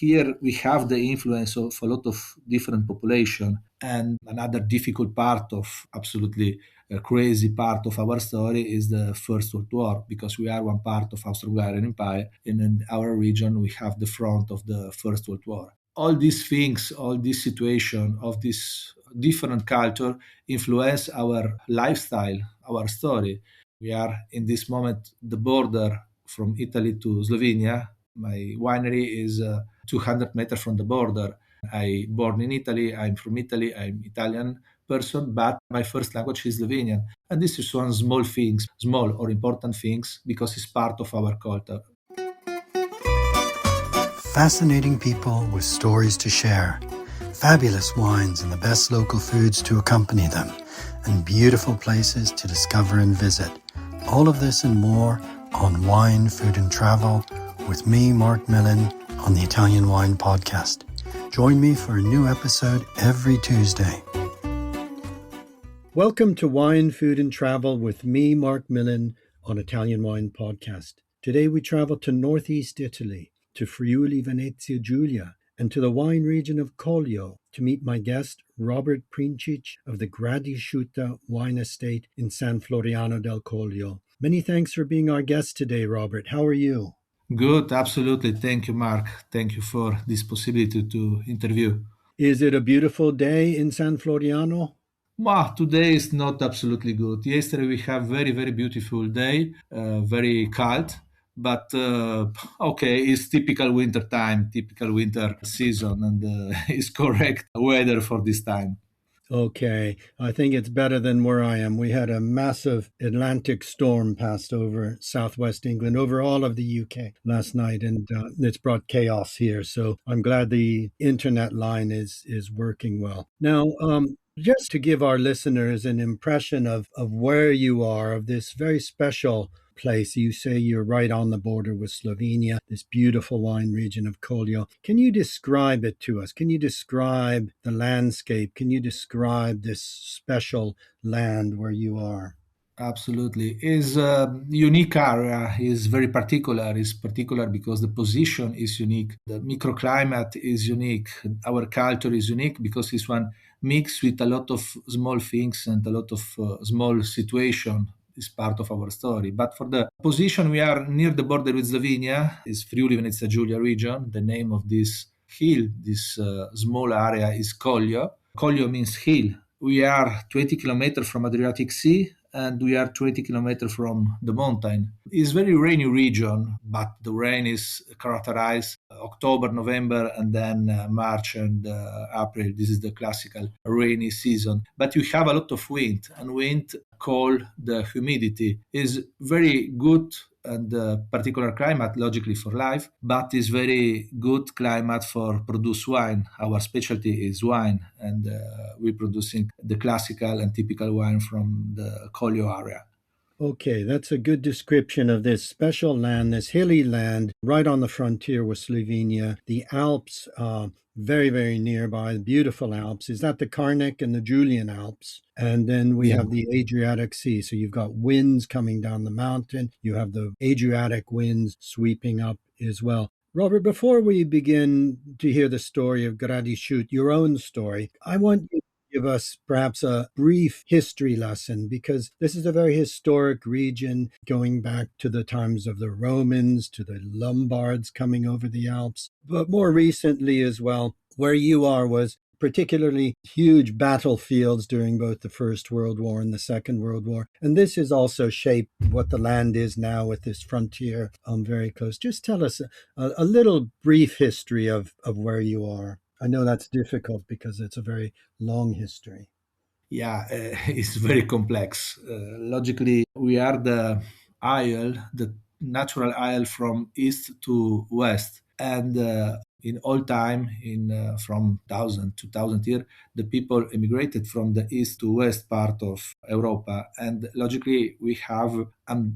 Here we have the influence of a lot of different population. And another difficult part of absolutely a crazy part of our story is the First World War, because we are one part of Austro-Hungarian Empire, and in our region we have the front of the First World War. All these things, all this situation of this different culture influence our lifestyle, our story. We are in this moment the border from Italy to Slovenia. My winery is 200 meters from the border. I born in Italy. I'm from Italy. I'm Italian person, but my first language is Slovenian. And this is one small or important things, because it's part of our culture. Fascinating people with stories to share, fabulous wines and the best local foods to accompany them, and beautiful places to discover and visit. All of this and more on Wine, Food and Travel with me, Marc Millon, on the Italian Wine Podcast. Join me for a new episode every Tuesday. Welcome to Wine, Food and Travel with me, Marc Millon, on Italian Wine Podcast. Today we travel to northeast Italy, to Friuli Venezia Giulia, and to the wine region of Collio to meet my guest, Robert Princic of the Gradis'ciutta wine estate in San Floriano del Collio. Many thanks for being our guest today, Robert. How are you? Good, absolutely. Thank you, Mark. Thank you for this possibility to interview. Is it a beautiful day in San Floriano? Today is not absolutely good. Yesterday we have very, very beautiful day, very cold, but okay, it's typical winter time, typical winter season, and it's correct weather for this time. Okay, I think it's better than where I am. We had a massive Atlantic storm passed over southwest England, over all of the UK last night, and it's brought chaos here. So I'm glad the internet line is working well. Now, just to give our listeners an impression of where you are, of this very special place. You say you're right on the border with Slovenia, this beautiful wine region of Collio. Can you describe it to us? Can you describe the landscape? Can you describe this special land where you are? Absolutely. Is a unique area, is very particular. Is particular because the position is unique. The microclimate is unique. Our culture is unique because it's one mixed with a lot of small things and a lot of small situation is part of our story. But for the position, we are near the border with Slovenia, is Friuli Venezia Giulia region. The name of this hill, this small area is Collio. Collio means hill. We are 20 kilometers from Adriatic Sea, and we are 20 kilometers from the mountain. It's very rainy region, but the rain is characterized October, November, and then March and April. This is the classical rainy season. But you have a lot of wind, and wind, cold, the humidity is very good, and particular climate logically for life, but is very good climate for produce wine. Our specialty is wine, and we're producing the classical and typical wine from the Collio area. Okay, that's a good description of this special land, this hilly land right on the frontier with Slovenia. The Alps, very, very nearby, the beautiful Alps. Is that the Carnic and the Julian Alps? And then we have the Adriatic Sea. So you've got winds coming down the mountain. You have the Adriatic winds sweeping up as well. Robert, before we begin to hear the story of Gradis'ciutta, your own story, I want you give us perhaps a brief history lesson, because this is a very historic region going back to the times of the Romans, to the Lombards coming over the Alps, but more recently as well, where you are was particularly huge battlefields during both the First World War and the Second World War. And this has also shaped what the land is now with this frontier very close. Just tell us a little brief history of where you are. I know that's difficult because it's a very long history. Yeah, it's very complex. Logically, we are the natural isle from east to west. And in all time, from 1000 to 2000 years, the people emigrated from the east to west part of Europa. And logically, we have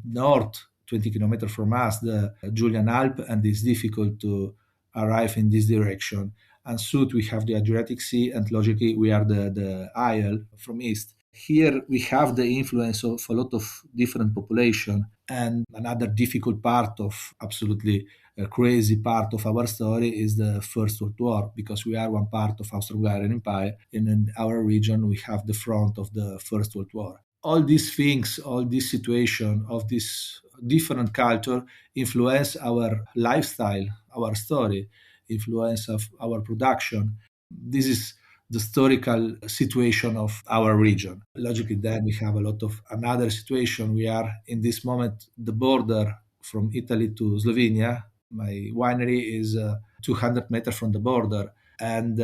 north, 20 kilometers from us, the Julian Alps, and it's difficult to arrive in this direction. And south we have the Adriatic Sea, and logically we are the isle from east. Here we have the influence of a lot of different population. And another difficult part of absolutely a crazy part of our story is the First World War, because we are one part of Austro-Hungarian Empire, and in our region we have the front of the First World War. All these things, all this situation of this different culture influence our lifestyle, our story, influence of our production. This is the historical situation of our region. Logically, then we have a lot of another situation. We are in this moment the border from Italy to Slovenia. My winery is 200 meters from the border, and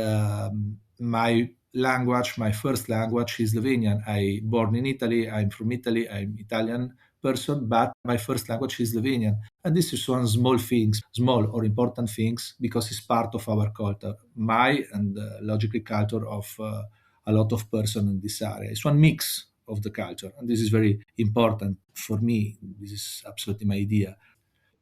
my language, my first language is Slovenian. I born in Italy. I'm from Italy. I'm Italian person, but my first language is Slovenian. And this is one small things, small or important things, because it's part of our culture, my and logically culture of a lot of person in this area. It's one mix of the culture, and this is very important for me. This is absolutely my idea.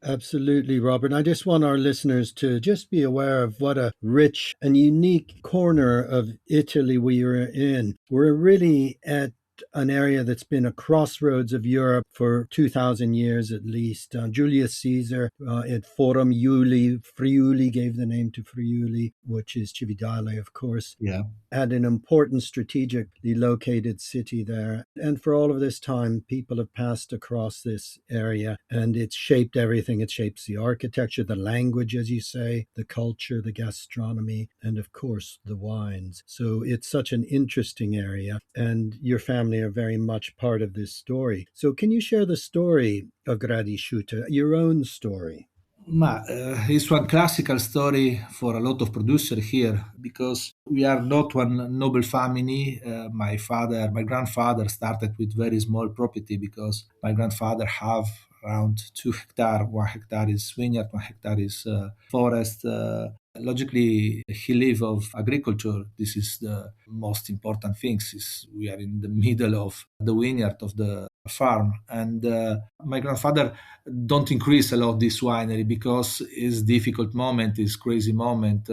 Absolutely, Robert. I just want our listeners to just be aware of what a rich and unique corner of Italy we are in. We're really at an area that's been a crossroads of Europe for 2,000 years at least. Julius Caesar at Forum Iuli, Friuli gave the name to Friuli, which is Cividale, of course, Yeah. had an important strategically located city there. And for all of this time, people have passed across this area and it's shaped everything. It shapes the architecture, the language, as you say, the culture, the gastronomy, and of course, the wines. So it's such an interesting area. And your family are very much part of this story. So can you share the story of Gradis'ciutta, your own story? It's one classical story for a lot of producers here, because we are not one noble family. My grandfather started with very small property, because my grandfather have around 2 hectares. 1 hectare is vineyard, 1 hectare is forest. Logically, he live of agriculture. This is the most important things. Is we are in the middle of the vineyard of the farm, and my grandfather don't increase a lot this winery, because it's difficult moment, it's crazy moment.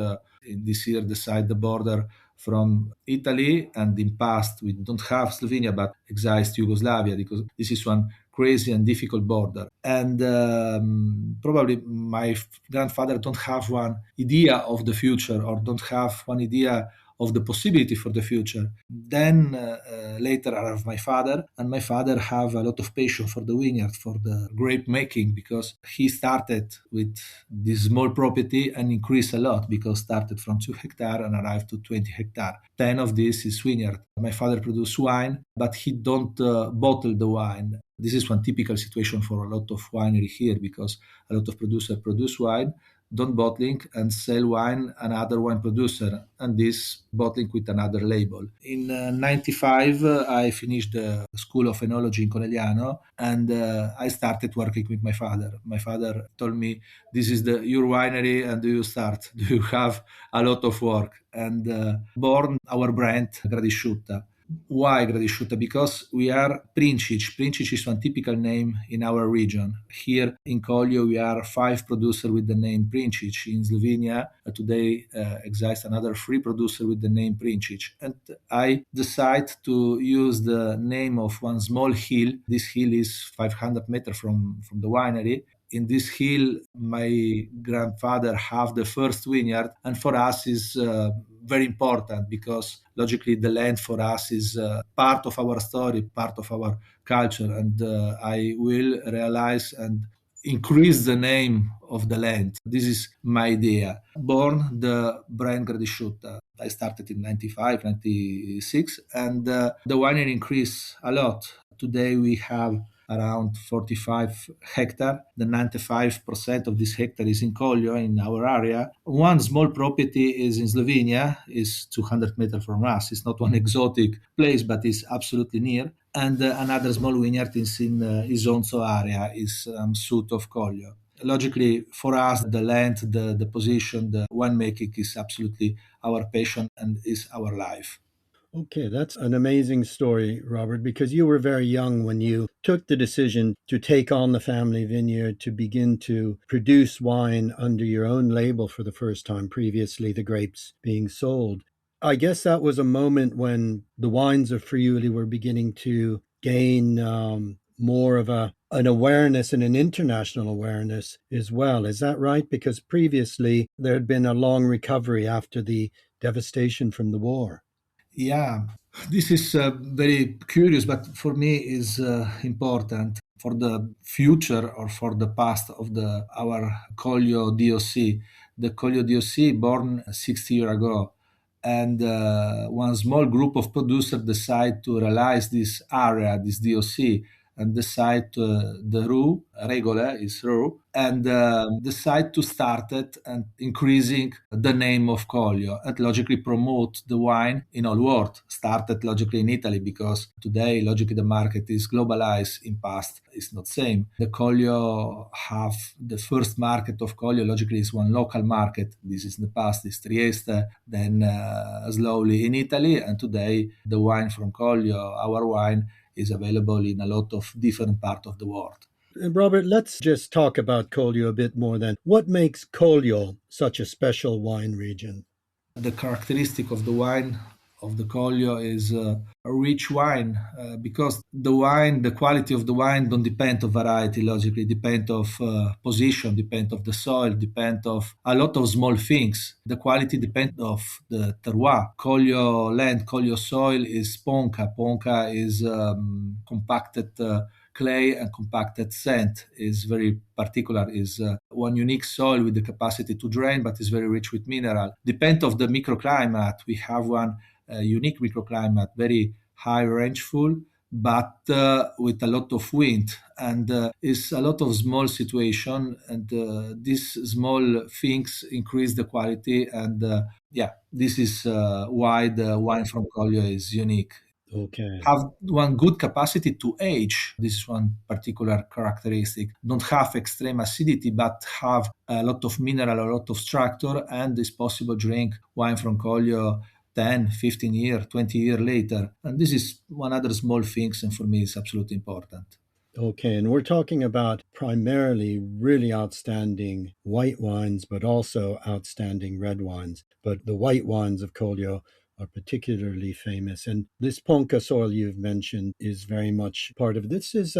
In this year, decide the border from Italy, and in past we don't have Slovenia, but exist Yugoslavia, because this is one crazy and difficult border. And probably my grandfather don't have one idea of the future, or don't have one idea of the possibility for the future. Then later I have my father, and my father have a lot of passion for the vineyard, for the grape making, because he started with this small property and increased a lot, because started from 2 hectare and arrived to 20 hectare. 10 of this is vineyard. My father produce wine, but he don't bottle the wine. This is one typical situation for a lot of winery here, because a lot of producers produce wine, don't bottling and sell wine another wine producer, and this bottling with another label. In 95 I finished the school of enology in Conegliano, and I started working with my father told me, this is the your winery, and do you start, do you have a lot of work, and born our brand Gradis'ciutta. Why Gradis'ciutta? Because we are Princic. Princic is one typical name in our region. Here in Collio, we are 5 producers with the name Princic. In Slovenia, today exists another 3 producers with the name Princic. And I decide to use the name of one small hill. This hill is 500 meters from the winery. In this hill, my grandfather have the first vineyard, and for us is very important, because logically the land for us is part of our story, part of our culture, and I will realize and increase the name of the land. This is my idea. Born the brand Gradis'ciutta. I started in 95, 96, and the winery increased a lot. Today we have around 45 hectare. The 95% of this hectare is in Collio, in our area. One small property is in Slovenia, is 200 meters from us. It's not one exotic place, but it's absolutely near. And another small vineyard is in Isonzo area, is south of Collio. Logically, for us, the land, the position, the winemaking is absolutely our passion and is our life. Okay, that's an amazing story, Robert, because you were very young when you took the decision to take on the family vineyard to begin to produce wine under your own label for the first time, previously the grapes being sold. I guess that was a moment when the wines of Friuli were beginning to gain more of an awareness and an international awareness as well. Is that right? Because previously there had been a long recovery after the devastation from the war. Yeah, this is very curious, but for me is important for the future or for the past of the our Collio DOC. The Collio DOC born 60 years ago, and one small group of producers decide to realize this area, this DOC, and decide the RU, regole is RU, and decide to start it and increasing the name of Collio and logically promote the wine in all world. Started logically in Italy because today logically the market is globalized. In past it's not same. The Collio have the first market of Collio logically is one local market. This is in the past is Trieste, then slowly in Italy, and today the wine from Collio, our wine, is available in a lot of different parts of the world. Robert, let's just talk about Collio a bit more then. What makes Collio such a special wine region? The characteristic of the wine of the Collio is a rich wine because the wine, the quality of the wine don't depend of variety, logically, depend of position, depend of the soil, depend of a lot of small things. The quality depends of the terroir. Collio land, Collio soil is Ponca. Ponca is compacted clay and compacted sand is very particular, is one unique soil with the capacity to drain, but is very rich with mineral. Depend of the microclimate. We have one unique microclimate, very high rangeful, but with a lot of wind, and is a lot of small situation, and these small things increase the quality, and yeah, this is why the wine from Collio is unique. Okay. Have one good capacity to age. This is one particular characteristic. Don't have extreme acidity, but have a lot of mineral, a lot of structure, and it's possible drink wine from Collio 10, 15 years, 20 years later. And this is one other small things, and for me, it's absolutely important. Okay, and we're talking about primarily really outstanding white wines, but also outstanding red wines. But the white wines of Collio are particularly famous. And this Ponca soil you've mentioned is very much part of this. Is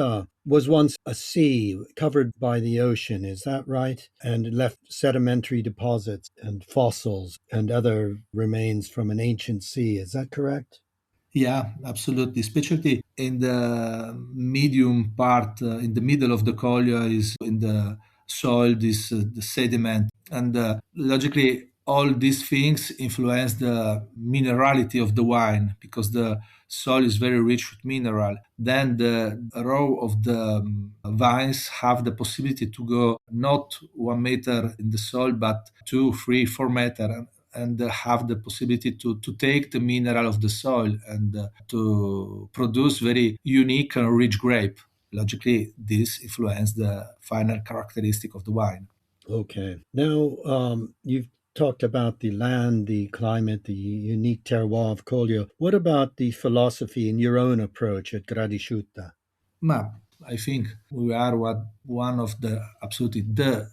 was once a sea covered by the ocean, is that right? And it left sedimentary deposits and fossils and other remains from an ancient sea. Is that correct? Yeah, absolutely. Especially in the medium part, in the middle of the collio, is in the soil, this the sediment, and logically, all these things influence the minerality of the wine because the soil is very rich with mineral. Then the row of the vines have the possibility to go not 1 meter in the soil, but 2, 3, 4 meter, and have the possibility to take the mineral of the soil and to produce very unique and rich grape. Logically, this influences the final characteristic of the wine. Okay. Now, you've talked about the land, the climate, the unique terroir of Collio. What about the philosophy and your own approach at Gradis'ciutta? Ma I think we are one of the absolutely the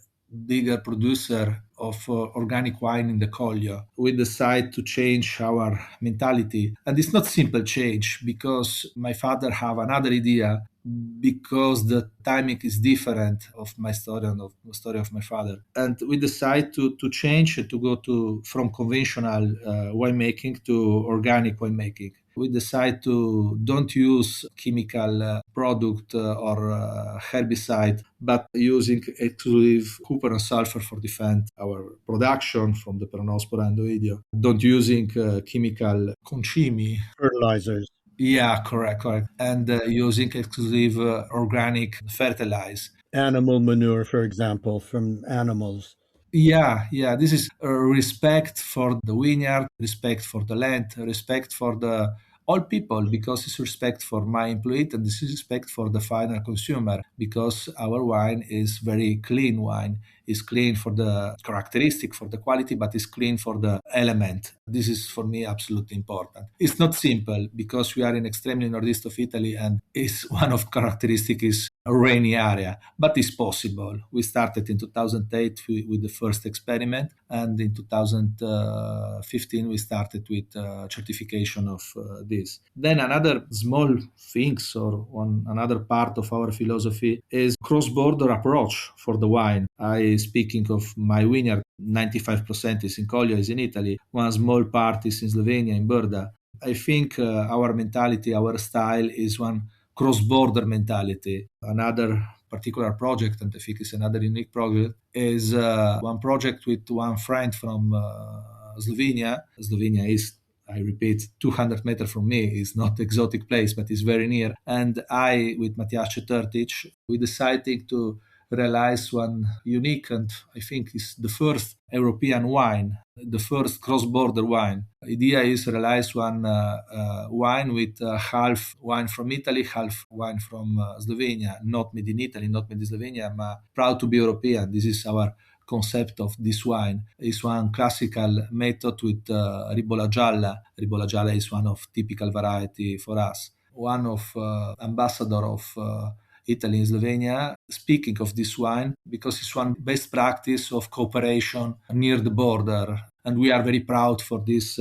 bigger producer of organic wine in the Collio. We decide to change our mentality, and it's not simple change because my father have another idea because the timing is different of my story and of the story of my father, and we decide to change and to go to from conventional winemaking to organic winemaking. We decide to don't use chemical product or herbicide, but using exclusive copper and sulfur for defend our production from the peronospora and oidio. Don't using chemical concimi. Fertilizers, Yeah, correct, correct. And using exclusive organic fertilizer. animal manure, for example, from animals. Yeah, yeah. This is respect for the vineyard, respect for the land, respect for the all people because it's respect for my employee and this is respect for the final consumer because our wine is very clean wine. It's clean for the characteristic, for the quality, but it's clean for the element. This is for me absolutely important. It's not simple because we are in extremely northeast of Italy and it's one of characteristic is a rainy area, but it's possible. We started in 2008 with the first experiment, and in 2015 we started with certification of this. Then another small things or another part of our philosophy is cross-border approach for the wine. I speaking of my vineyard, 95% is in Collio, is in Italy. One small part is in Slovenia, in Brda. I think our mentality, our style is one cross-border mentality. Another particular project, and I think it's another unique project, is one project with one friend from Slovenia. Slovenia is, I repeat, 200 meters from me. It's not exotic place, but it's very near. And I, with Matjaž Četrtič, we decided to realize one unique, and I think is the first European wine, the first cross-border wine. Idea is realize one wine with half wine from Italy, half wine from Slovenia, not made in Italy, not made in Slovenia, but proud to be European. This is our concept of this wine. It's one classical method with Ribolla Gialla. Ribolla Gialla is one of typical variety for us. One of ambassador of Italy and Slovenia, speaking of this wine because it's one best practice of cooperation near the border. And we are very proud for this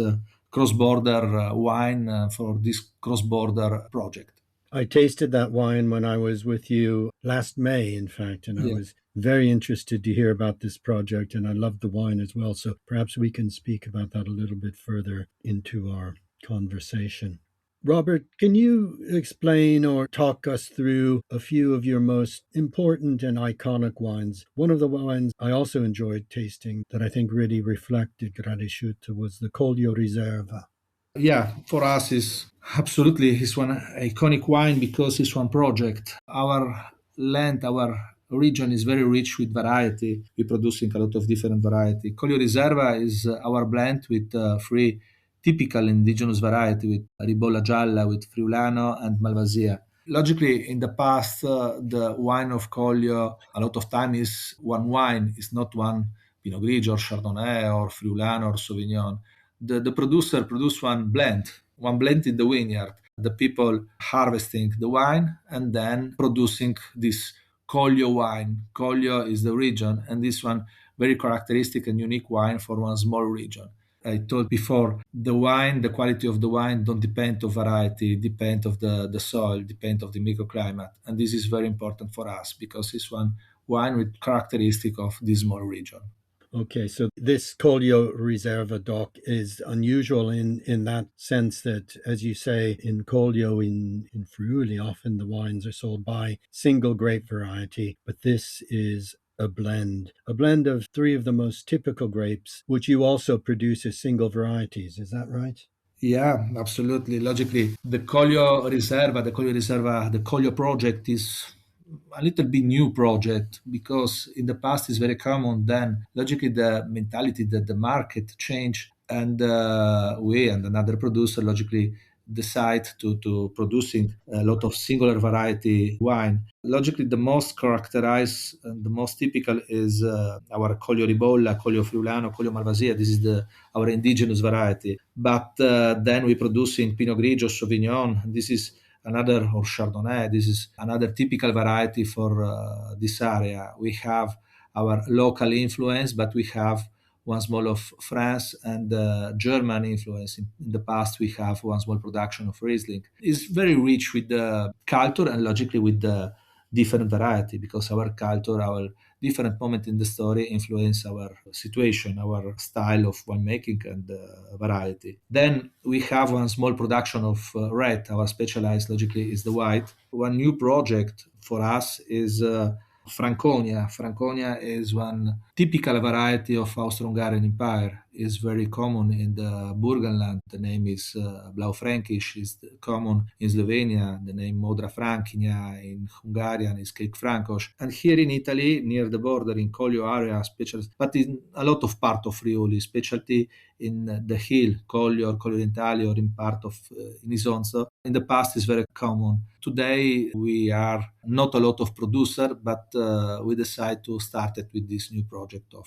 cross-border wine, for this cross-border project. I tasted that wine when I was with you last May, in fact, and I was very interested to hear about this project, and I loved the wine as well. So perhaps we can speak about that a little bit further into our conversation. Robert, can you explain or talk us through a few of your most important and iconic wines? One of the wines I also enjoyed tasting that I think really reflected Gradis'ciutta was the Collio Riserva. Yeah, for us is absolutely is one iconic wine because it's one project. Our land, our region is very rich with variety. We're producing a lot of different variety. Collio Riserva is our blend with three typical indigenous variety with Ribolla Gialla, with Friulano and Malvasia. Logically, in the past, the wine of Collio, a lot of time is one wine, is not one Pinot Grigio or Chardonnay or Friulano or Sauvignon. The producer produce one blend in the vineyard. The people harvesting the wine and then producing this Collio wine. Collio is the region, and this one very characteristic and unique wine for one small region. I told before, the wine, the quality of the wine don't depend on variety, depend of the soil, depend of the microclimate. And this is very important for us because it's one wine with characteristic of this small region. Okay, so this Collio Riserva DOC is unusual in that sense that, as you say, in Collio, in Friuli, often the wines are sold by single grape variety, but this is a blend of three of the most typical grapes, which you also produce as single varieties. Is that right? Yeah, absolutely. Logically, the Collio Riserva, the Collio project is a little bit new project because in the past it's very common. Then logically the mentality that the market changed, and we and another producer logically decide to producing a lot of singular variety wine. Logically, the most characterized and the most typical is our Collio Ribolla, Collio Friulano, Collio Malvasia. This is our indigenous variety. But then we producing Pinot Grigio, Sauvignon. This is another, or Chardonnay. This is another typical variety for this area. We have our local influence, but we have one small of France and German influence. In the past, we have one small production of Riesling. It's very rich with the culture and logically with the different variety because our culture, our different moment in the story influence our situation, our style of winemaking and variety. Then we have one small production of red. Our specialized logically is the white. One new project for us is Franconia. Franconia is one typical variety of Austro-Hungarian Empire. It's very common in the Burgenland. The name is Blaufränkisch. Is common in Slovenia. The name Modra Frankinia. In Hungarian is Cake Francosch. And here in Italy, near the border in Collio area, but in a lot of part of Friuli, specialty in the hill, Collio or Collio Orientale, or in part of in Isonzo. In the past, is very common. Today, we are not a lot of producer, but we decide to start it with this new project of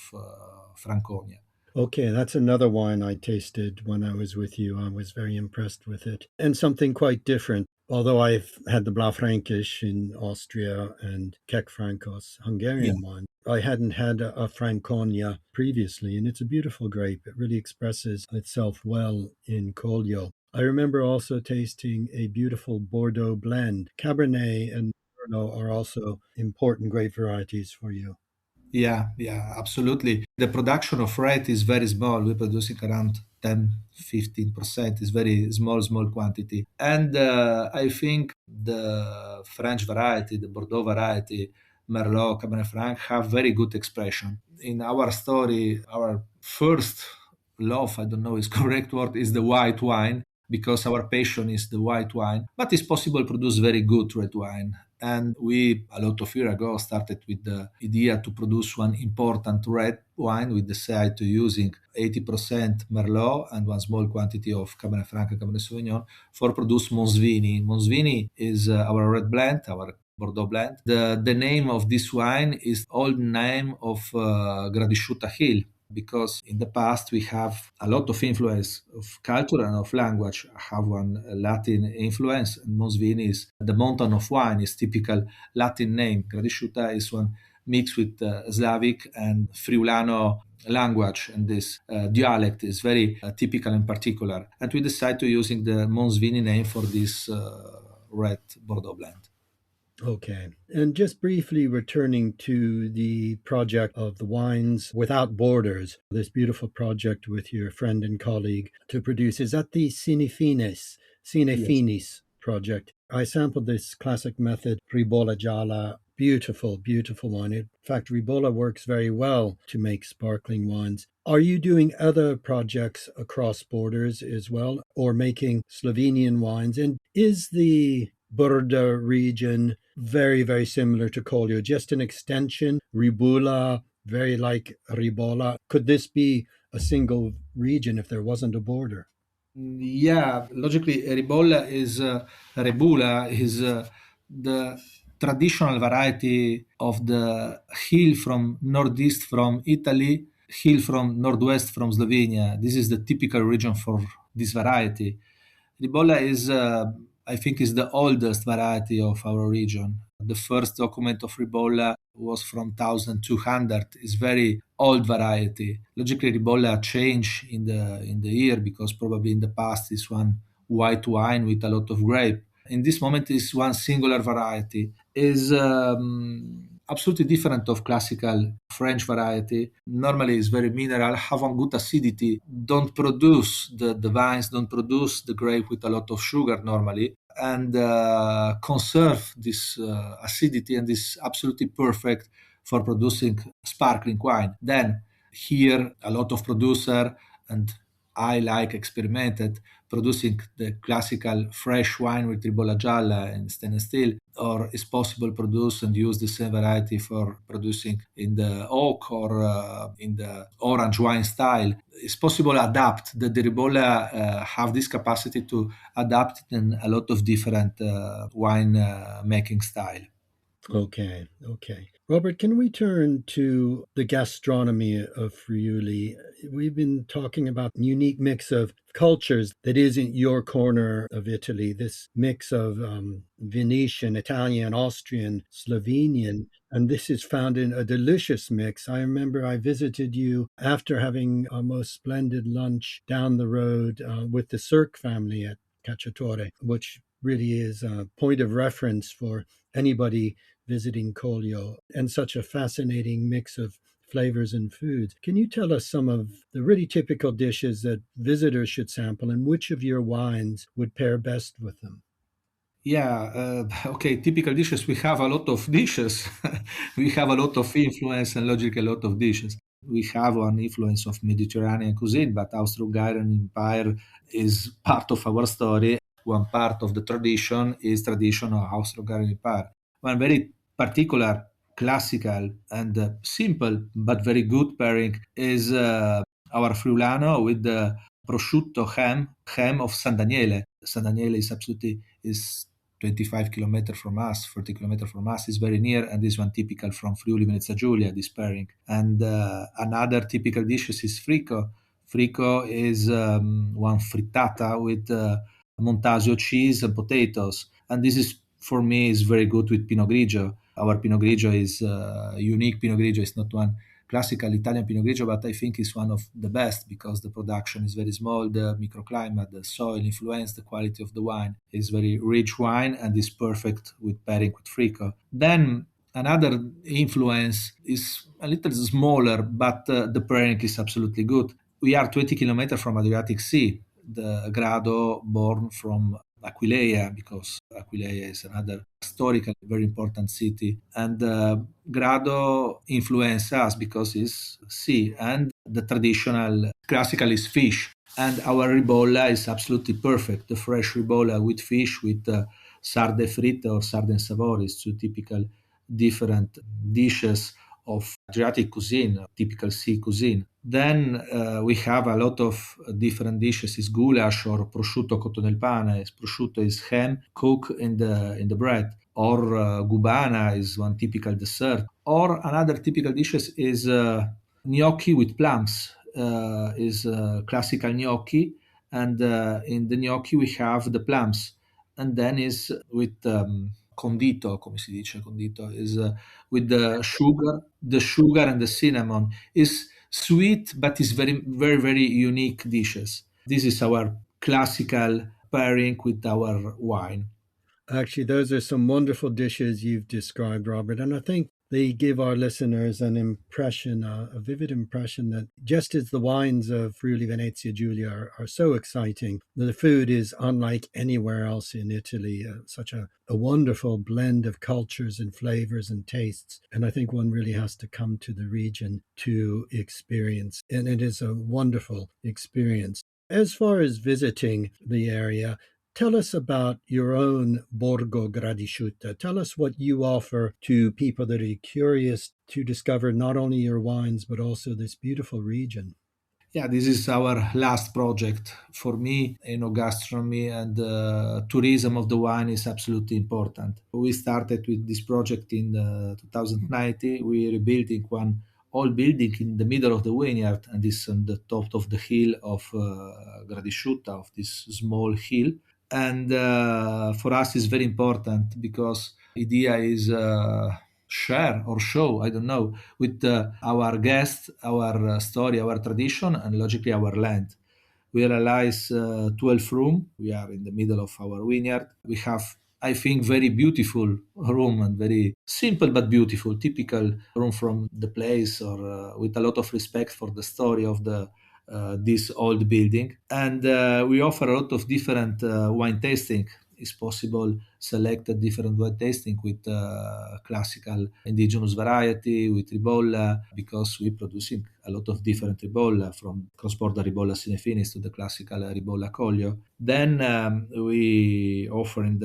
Franconia. Okay, that's another wine I tasted when I was with you. I was very impressed with it. And something quite different. Although I've had the Blaufränkisch in Austria and Keck Frankos, Yeah, Hungarian wine, I hadn't had a Franconia previously, and it's a beautiful grape. It really expresses itself well in Collio. I remember also tasting a beautiful Bordeaux blend. Cabernet and Merlot are also important grape varieties for you. yeah, absolutely. The production of red is very small. We're producing around 10-15%. It's very small quantity. And I think the French variety, the Bordeaux variety, Merlot, Cabernet Franc have very good expression. In our story, our first love, I don't know is correct word, is the white wine because our passion is the white wine, but it's possible to produce very good red wine. And we, a lot of years ago, started with the idea to produce one important red wine. We decided to using 80% Merlot and one small quantity of Cabernet Franc and Cabernet Sauvignon for produce Monsvini. Monsvini is our red blend, our Bordeaux blend. The name of this wine is old name of Gradis'ciutta hill, because in the past we have a lot of influence of culture and of language. I have one Latin influence, and Monsvini is the mountain of wine, is typical Latin name. Gradis'ciutta is one mixed with Slavic and Friulano language, and this dialect is very typical and particular. And we decided to using the Monsvini name for this red Bordeaux blend. Okay. And just briefly returning to the project of the Wines Without Borders, this beautiful project with your friend and colleague to produce, is that the Sine Yes. Finis project? I sampled this classic method, Ribolla Gialla, beautiful, beautiful wine. In fact, Ribolla works very well to make sparkling wines. Are you doing other projects across borders as well, or making Slovenian wines? And is the Burda region very, very similar to Collio, just an extension, Ribolla, very like Ribolla? Could this be a single region if there wasn't a border? Yeah, logically, Rebula is the traditional variety of the hill from northeast from Italy, hill from northwest from Slovenia. This is the typical region for this variety. Ribolla is, I think, is the oldest variety of our region. The first document of Ribolla was from 1200. It's very old variety. Logically, Ribolla changed in the year because probably in the past is one white wine with a lot of grape. In this moment, is one singular variety. Is absolutely different of classical French variety. Normally, it's very mineral, have a good acidity. Don't produce the vines, don't produce the grape with a lot of sugar normally, and conserve this acidity, and is absolutely perfect for producing sparkling wine. Then here a lot of producer, and I like experimented producing the classical fresh wine with Ribolla Gialla and stainless steel, or is possible produce and use the same variety for producing in the oak or in the orange wine style. It's possible adapt. The Ribolla have this capacity to adapt in a lot of different wine making style. Okay, okay. Robert, can we turn to the gastronomy of Friuli? We've been talking about unique mix of cultures that isn't your corner of Italy, this mix of Venetian, Italian, Austrian, Slovenian, and this is found in a delicious mix. I remember I visited you after having a most splendid lunch down the road with the Cirque family at Cacciatore, which really is a point of reference for anybody visiting Collio, and such a fascinating mix of flavors and foods. Can you tell us some of the really typical dishes that visitors should sample and which of your wines would pair best with them? Yeah, okay, typical dishes. We have a lot of dishes. We have a lot of influence and logic, a lot of dishes. We have one influence of Mediterranean cuisine, but Austro-Hungarian Empire is part of our story. One part of the tradition is tradition of Austro-Hungarian Empire. One very particular, classical, and simple but very good pairing is our Friulano with the prosciutto ham of San Daniele. San Daniele is absolutely is 25 kilometers from us, 40 kilometers from us, is very near, and this one typical from Friuli Venezia Giulia, this pairing. And another typical dish is frico. Frico is one frittata with Montasio cheese and potatoes. And this is, for me, is very good with Pinot Grigio. Our Pinot Grigio is unique Pinot Grigio. It's not one classical Italian Pinot Grigio, but I think it's one of the best because the production is very small, the microclimate, the soil influence, the quality of the wine is very rich wine and is perfect with pairing with Frico. Then another influence is a little smaller, but the pairing is absolutely good. We are 20 kilometers from Adriatic Sea. The Grado born from Aquileia, because Aquileia is another historical very important city, and Grado influenced us because it's sea and the traditional classical is fish, and our ribolla is absolutely perfect. The fresh ribolla with fish, with sarde fritte or sarden savori, is two typical different dishes of Adriatic cuisine, typical sea cuisine. Then we have a lot of different dishes. Is goulash or prosciutto cotto nel pane. Prosciutto is ham cooked in the bread. Or gubana is one typical dessert. Or another typical dishes is gnocchi with plums. Is classical gnocchi, and in the gnocchi we have the plums, and then is with condito, come si dice condito, is with the sugar and the cinnamon. Is sweet, but is very, very, very unique dishes. This is our classical pairing with our wine. Actually, those are some wonderful dishes you've described, Robert. And I think they give our listeners an impression, a vivid impression that just as the wines of Friuli Venezia Giulia are so exciting, the food is unlike anywhere else in Italy, such a wonderful blend of cultures and flavors and tastes. And I think one really has to come to the region to experience. And it is a wonderful experience. As far as visiting the area, tell us about your own Borgo Gradis'ciutta. Tell us what you offer to people that are curious to discover not only your wines, but also this beautiful region. Yeah, this is our last project. For me, gastronomy and tourism of the wine is absolutely important. We started with this project in 2019. We rebuilding one old building in the middle of the vineyard, and this on the top of the hill of Gradis'ciutta, of this small hill. And for us, it's very important because idea is share or show, I don't know, with our guests, our story, our tradition, and logically our land. We realize 12 room. We are in the middle of our vineyard. We have, I think, very beautiful room and very simple but beautiful, typical room from the place, or with a lot of respect for the story of the this old building. And we offer a lot of different wine tasting. It's possible select a different wine tasting with classical indigenous variety, with Ribolla, because we're producing a lot of different Ribolla, from cross-border Ribolla Sinefinis to the classical Ribolla Collio. Then we offer in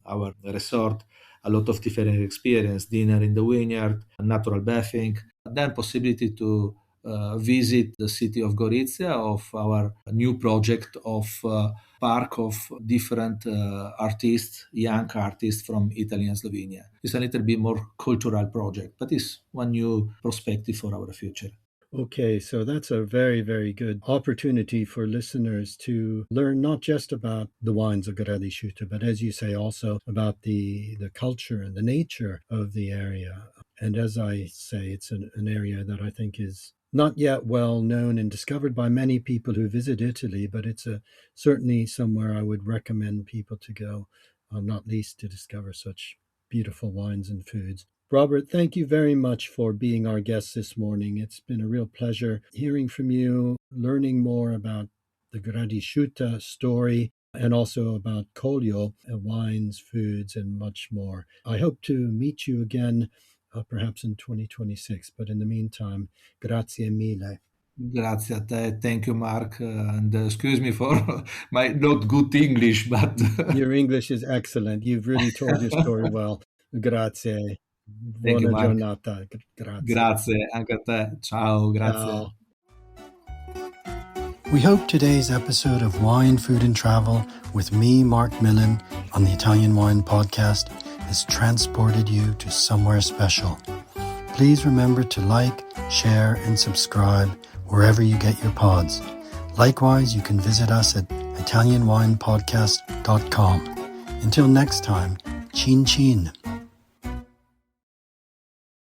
our resort a lot of different experience, dinner in the vineyard, natural bathing, then possibility to visit the city of Gorizia, of our new project of park of different artists, young artists from Italy and Slovenia. It's a little bit more cultural project, but it's one new perspective for our future. Okay, so that's a very, very good opportunity for listeners to learn not just about the wines of Gradis'ciutta, but as you say, also about the culture and the nature of the area. And as I say, it's an area that I think is not yet well known and discovered by many people who visit Italy, but it's certainly somewhere I would recommend people to go, not least to discover such beautiful wines and foods. Robert, thank you very much for being our guest this morning. It's been a real pleasure hearing from you, learning more about the Gradis'ciutta story, and also about Collio, wines, foods, and much more. I hope to meet you again, perhaps in 2026. But in the meantime, grazie mille. Grazie a te. Thank you, Mark. And excuse me for my not good English, but Your English is excellent. You've really told your story well. Grazie. thank you, Buona Mark. giornata. Grazie. Grazie anche a te. Ciao, grazie. Ciao. We hope today's episode of Wine, Food and Travel with me, Marc Millon, on the Italian Wine Podcast has transported you to somewhere special. Please remember to like, share, and subscribe wherever you get your pods. Likewise, you can visit us at ItalianWinePodcast.com. Until next time, chin chin.